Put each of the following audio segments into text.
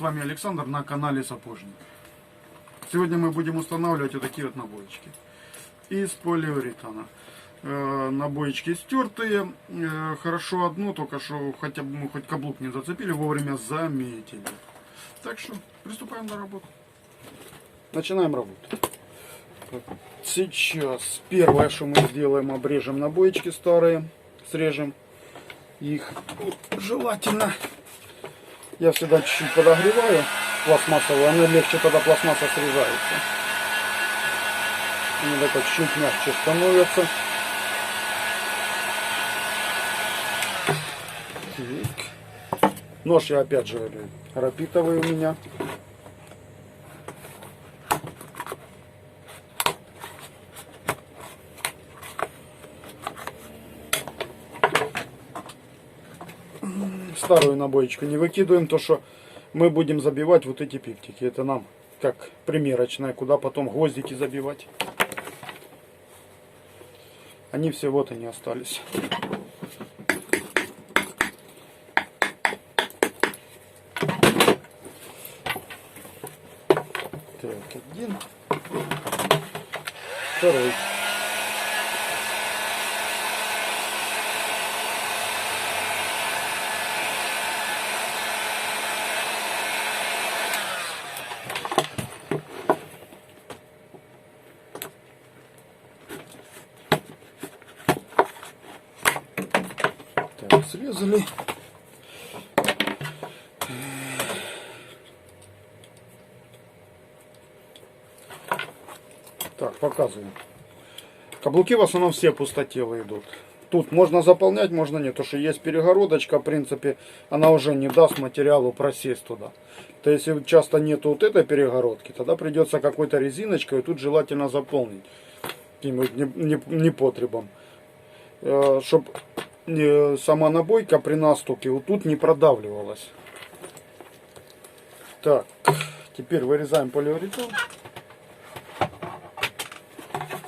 вами Александр на канале Сапожник. Сегодня мы будем устанавливать вот такие вот набоечки из полиуретана. Набоечки стертые, хорошо одно, только что хотя бы мы хоть каблук не зацепили, вовремя заметили. Так что приступаем на работу. Начинаем работу. Сейчас первое, что мы сделаем, обрежем набоечки старые, срежем их. Желательно, я всегда чуть-чуть подогреваю пластмассовую, она легче, тогда пластмасса срезается. Они так чуть мягче становятся. Так. Нож я опять же рапитовый у меня. Старую набоечку не выкидываем, то что мы будем забивать вот эти пиктики. Это нам как примерочная, куда потом гвоздики забивать. Они все вот они остались. Так, один, второй. Так, срезали. Так, показываю. Каблуки в основном все пустотелые идут. Тут можно заполнять, можно нет. Потому что есть перегородочка, в принципе, она уже не даст материалу просесть туда. То есть, если часто нету вот этой перегородки, тогда придется какой-то резиночкой, и тут желательно заполнить каким-нибудь непотребом. Чтобы сама набойка при настуке вот тут не продавливалась. Так, теперь вырезаем полиуретан.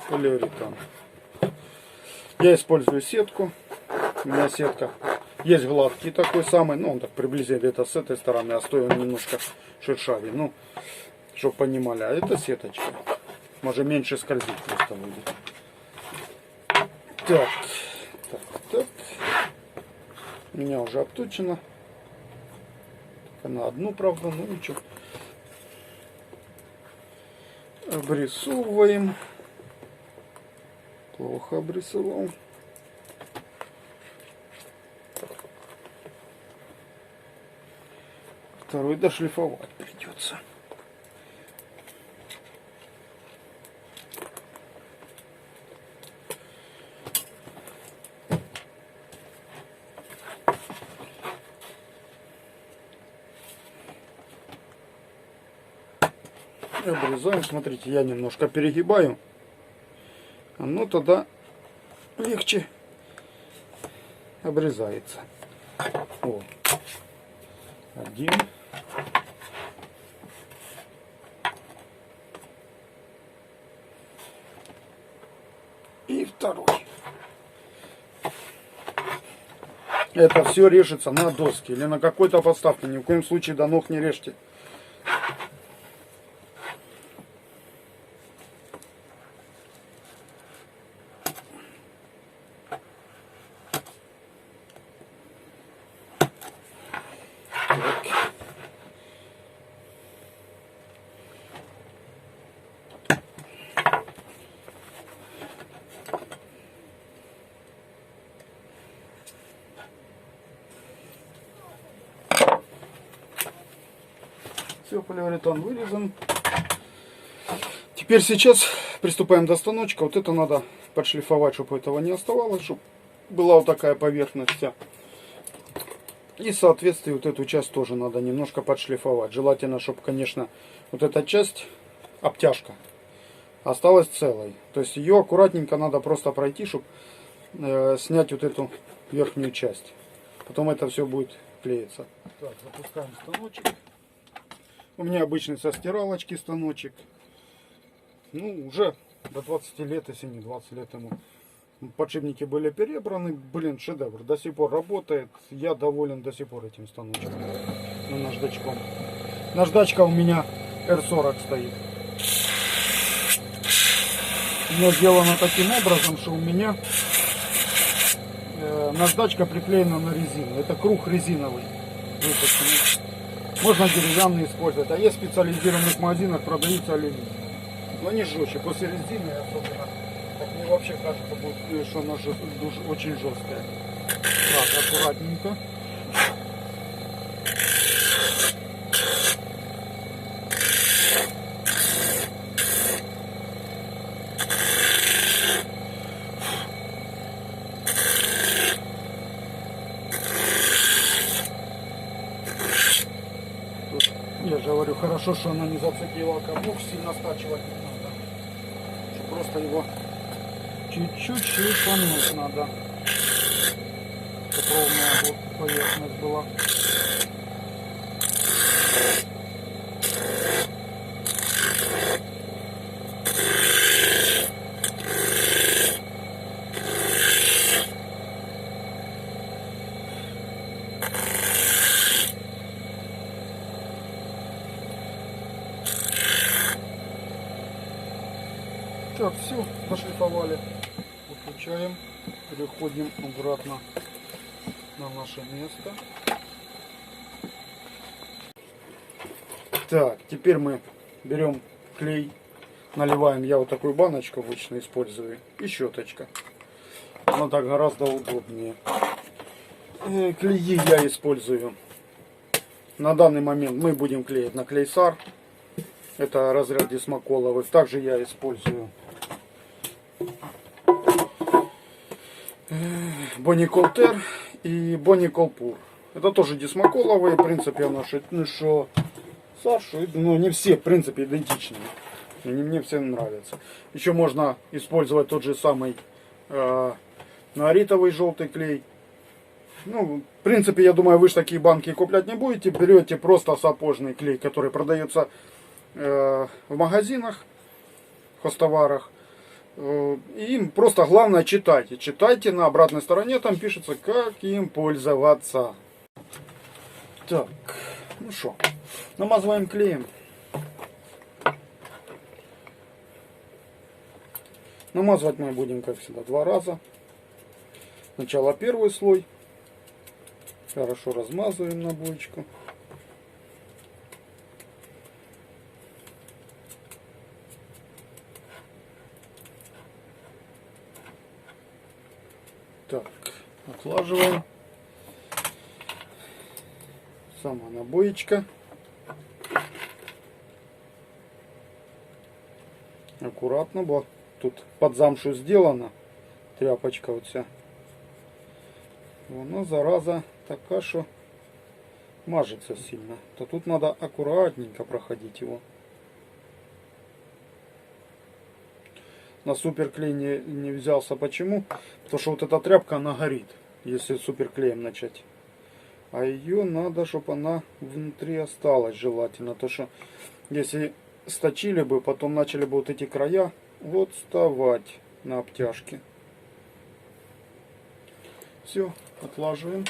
Полиуретан. Я использую сетку. У меня сетка. Есть гладкий такой самый. Ну, он так приблизительно где-то с этой стороны. А стоит он немножко шершавее. Ну, чтобы понимали. А это сеточка. Может меньше скользить просто будет. Так. Так. У меня уже обточено. Только на одну, правда, ну ничего. Обрисовываем. Плохо обрисовал. Второй дошлифовать придется. Обрезаем. Смотрите, я немножко перегибаю. Оно тогда легче обрезается. Вот. Один. И второй. Это все режется на доске или на какой-то подставке. Ни в коем случае до ног не режьте. Все, полиуретан вырезан. Теперь сейчас приступаем до станочка. Вот это надо подшлифовать, чтобы этого не оставалось, чтобы была вот такая поверхность вся. И, соответственно, вот эту часть тоже надо немножко подшлифовать. Желательно, чтобы, конечно, вот эта часть, обтяжка, осталась целой. То есть ее аккуратненько надо просто пройти, чтобы снять вот эту верхнюю часть. Потом это все будет клеиться. Так, запускаем станочек. У меня обычный со стиралочки станочек. Ну, уже до 20 лет, если не 20 лет ему. Подшипники были перебраны. Блин, шедевр. До сих пор работает. Я доволен до сих пор этим станочком. Наждачком. Наждачка у меня R40 стоит. У меня сделано таким образом, что у меня наждачка приклеена на резину. Это круг резиновый выпущенный. Можно деревянный использовать. А есть в специализированных магазинах продаются алюминиевые. Но они жестче. После резины особенно. Так мне вообще кажется, будет, что она очень жесткая. Так, аккуратненько. Я же говорю, хорошо, что она не зацепила каблук, сильно стачивать не надо. Просто его чуть-чуть шлифануть надо, чтобы ровная поверхность была. Так, все, пошлифовали. Выключаем, переходим обратно на наше место. Так, теперь мы берем клей, наливаем. Я вот такую баночку обычно использую и щеточка. Она так гораздо удобнее. Клеи я использую. На данный момент мы будем клеить на клейсар. Это разряд дисмоколовых. Также я использую Бониколтер и Бониколпур. Это тоже дисмоколовые. В принципе, оно что Сашу, ну не все, в принципе, идентичные. И мне все нравятся. Еще можно использовать тот же самый нуаритовый желтый клей. Ну, в принципе, я думаю, вы же такие банки куплять не будете. Берете просто сапожный клей, который продается в магазинах, в хозтоварах. И им просто главное читайте. Читайте, на обратной стороне там пишется, как им пользоваться. Так, ну что, намазываем клеем. Намазывать мы будем, как всегда, 2 раза. Сначала первый слой. Хорошо размазываем набойчику. Так, отлаживаем. Сама набоечка. Аккуратно, бо тут под замшу сделана. Тряпочка вот вся. Вона, зараза, такая, что мажется сильно. То тут надо аккуратненько проходить его. На суперклей не взялся. Почему? Потому что вот эта тряпка, она горит, если суперклеем начать. А ее надо, чтобы она внутри осталась желательно. То что если сточили бы, потом начали бы вот эти края вот вставать на обтяжке. Все, отлаживаем.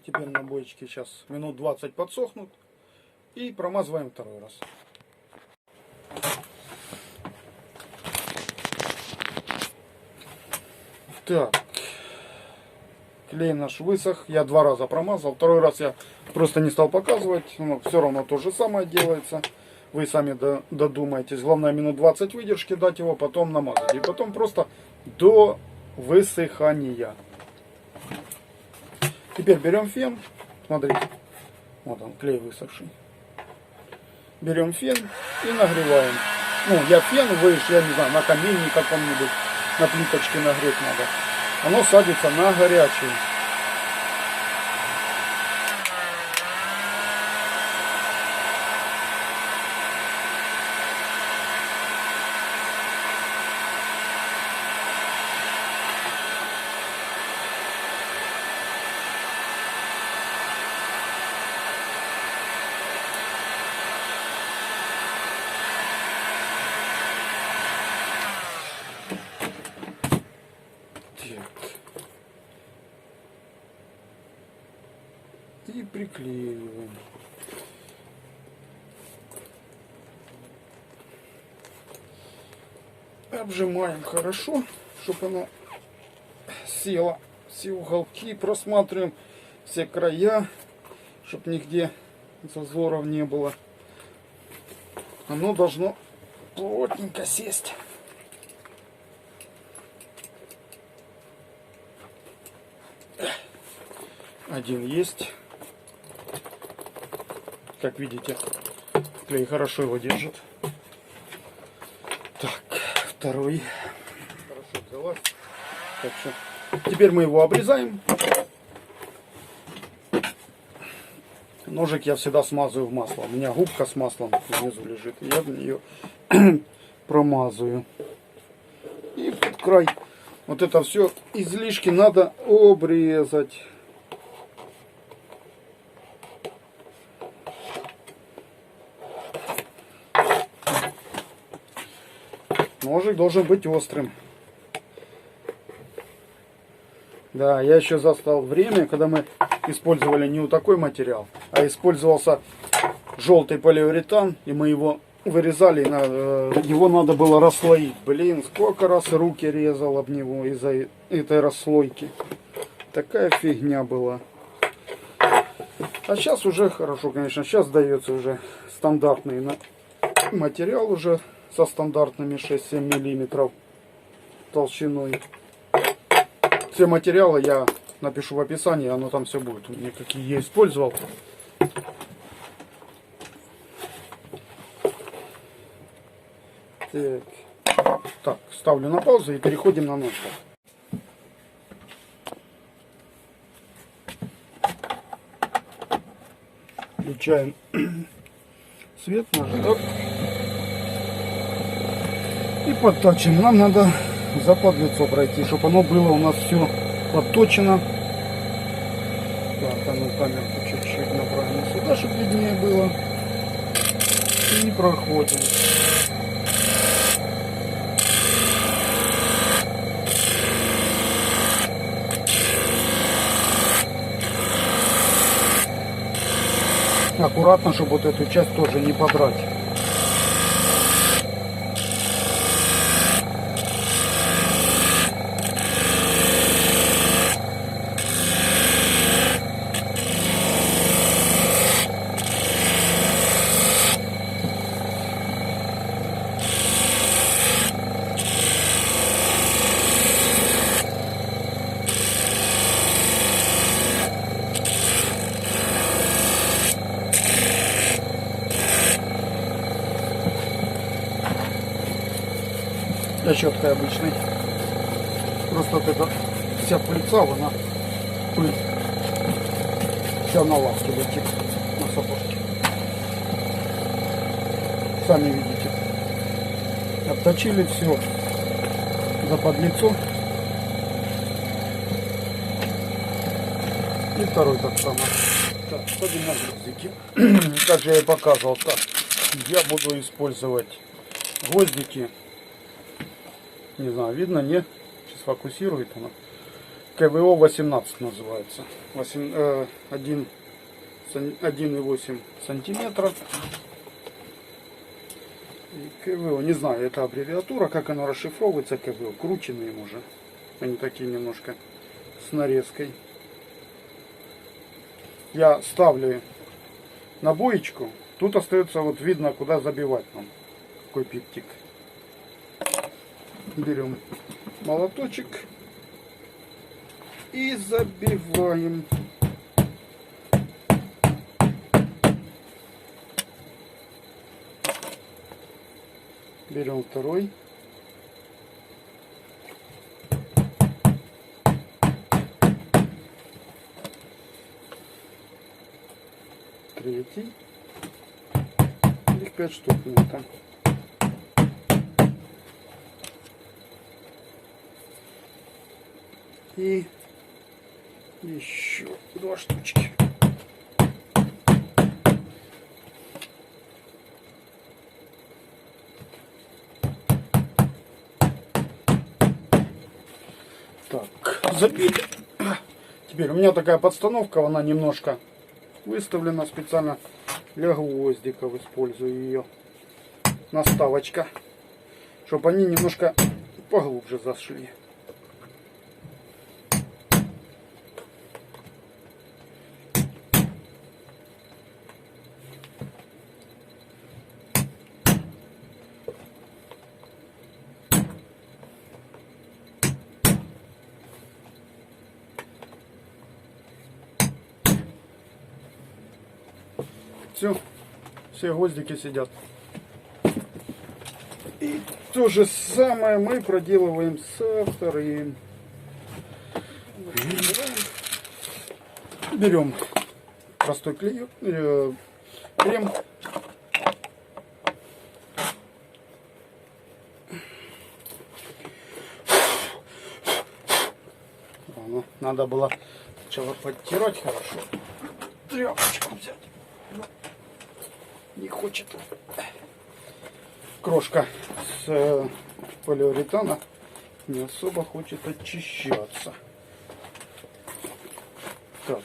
Теперь набойчики сейчас минут 20 подсохнут. И промазываем второй раз. Так. Клей наш высох. Я 2 раза промазал. Второй раз я просто не стал показывать. Но все равно то же самое делается. Вы сами додумаетесь. Главное минут 20 выдержки дать его, потом намазать. И потом просто до высыхания. Теперь берем фен. Смотрите. Вот он, клей высохший. Берем фен и нагреваем. Ну, я фен выше, я не знаю, на камине каком-нибудь, на плиточке нагреть надо. Оно садится на горячий. приклеиваем. Обжимаем хорошо, чтобы она села. Все уголки просматриваем, все края, чтобы нигде зазоров не было. Оно должно плотненько сесть. Один есть. Как видите, клей хорошо его держит. Так, второй. Хорошо взялась. Так что теперь мы его обрезаем. Ножик я всегда смазываю в масло. У меня губка с маслом внизу лежит. Я в нее промазываю. И под край. Вот это все излишки надо обрезать. Ножик должен быть острым. Да, я еще застал время, когда мы использовали не вот такой материал, а использовался желтый полиуретан, и мы его вырезали, его надо было расслоить. Блин, сколько раз руки резал об него из-за этой расслойки. Такая фигня была. А сейчас уже хорошо, конечно, сейчас дается уже стандартный материал уже со стандартными 6-7 миллиметров толщиной. Все материалы я напишу в описании, оно там все будет. У меня какие я использовал. Так, ставлю на паузу и переходим на ножку. Включаем свет нажать. И подтачиваем. Нам надо за подлицо пройти, чтобы оно было у нас все подточено. Так, а ну камерку чуть-чуть направим сюда, чтобы виднее было. И проходим. Аккуратно, чтобы вот эту часть тоже не подрать. Щеткой обычной. Просто вот эта вся пыльца, она пыль вся на лавке летит, на сапожке. Сами видите. Обточили все за подлицо. И второй так само. Так, ставим на гвоздики. Как же я и показывал, так, я буду использовать гвоздики. Не знаю, видно, нет? Сейчас фокусирует она. КВО 18 называется. 1,8 сантиметра. И КВО, не знаю, это аббревиатура, как она расшифровывается, КВО. Крученные уже. Они такие немножко с нарезкой. Я ставлю на боечку. Тут остается, вот видно, куда забивать нам. Какой пиктик. Берем молоточек и забиваем. Берем второй. Третий. Их 5 штук у меня там. И еще 2 штучки. Так, забили. Теперь у меня такая подстановка, она немножко выставлена специально для гвоздиков, использую ее. Наставочка, чтобы они немножко поглубже зашли. Все гвоздики сидят. И то же самое мы проделываем со вторым. Берем простой клей, крем. Надо было сначала подтирать хорошо. Тряпочку взять. Не хочет. Крошка с полиуретана не особо хочет очищаться. Так.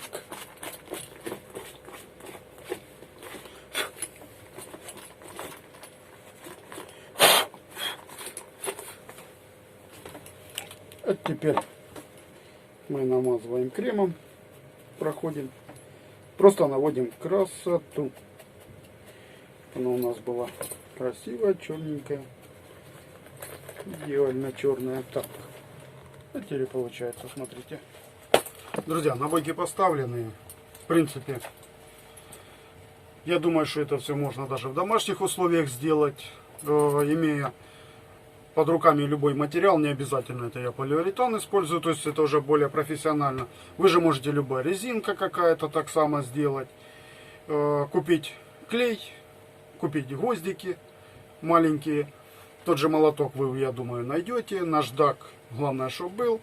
А теперь мы намазываем кремом, проходим, просто наводим красоту. Она у нас была красивая, черненькая, идеально черная. Так, а теперь получается, смотрите. Друзья, набойки поставленные. В принципе, я думаю, что это все можно даже в домашних условиях сделать, имея под руками любой материал, не обязательно это я полиуретан использую, то есть это уже более профессионально. Вы же можете любая резинка какая-то так само сделать, купить клей, купить гвоздики маленькие, тот же молоток вы, я думаю, найдете, наждак, главное, чтобы был.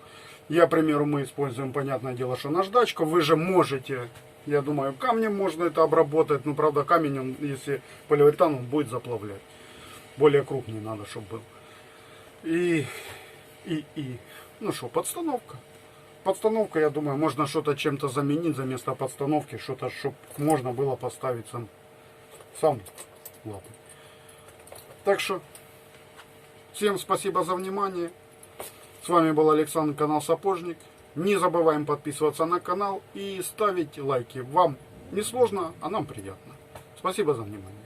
Я, к примеру, мы используем, понятное дело, что наждачку, вы же можете, я думаю, камнем можно это обработать, но, правда, камень, он, если полиуретан, он будет заплавлять, более крупный надо, чтобы был. Ну что, подстановка. Подстановка, я думаю, можно что-то чем-то заменить за место подстановки, что-то, чтобы можно было поставить сам лапы. Так что, всем спасибо за внимание. С вами был Александр, канал Сапожник. Не забываем подписываться на канал и ставить лайки. Вам не сложно, а нам приятно. Спасибо за внимание.